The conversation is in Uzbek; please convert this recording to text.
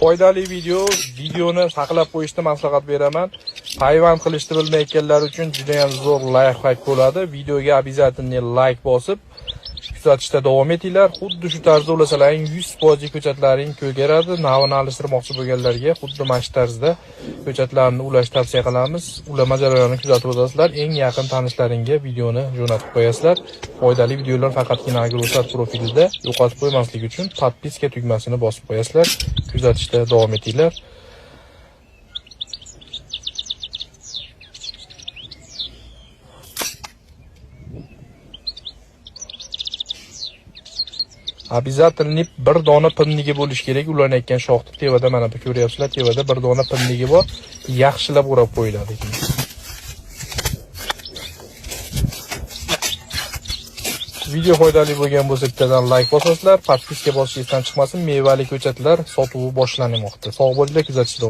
foydali videoni saqlab qo'yishni maslahat beraman. Payvand qilishni bilmayotganlar uchun juda ham zo'r layfhack bo'ladi. Videoga обязательно like bosib kuzatishda davom etinglar. Xuddi shu tarzda ulasalaring 100% ko'chatlaring ko'karadi. Navini alishtirmoqchi bo'lganlarga xuddi mana shu tarzda ko'chatlarni ulashni tavsiya qilamiz. Ulama jarayonini kuzatib o'tasizlar. Eng yaqin tanishlaringga videoni jo'natib qo'yasizlar. Foydali videolar faqatgina Agrosat profilida yo'qotib qo'ymaslik uchun podpiska tugmasini bosib qo'yasizlar. Kuzatishda davom etinglar. Обязательно bir dona pinnigi bo'lish kerak. Ulanayotgan shoxni tevada mana bu ko'ryapsizlar, tevada bir dona pinnigi bor. Yaxshilab o'rab qo'yiladi. Video foydali bo'lgan bo'lsa bittadan like bosasizlar, podpiska bosishingizdan chiqmasin. Mevali ko'chatlar sotuvi boshlanmoqda. Sog' bo'linglar, kuzatishda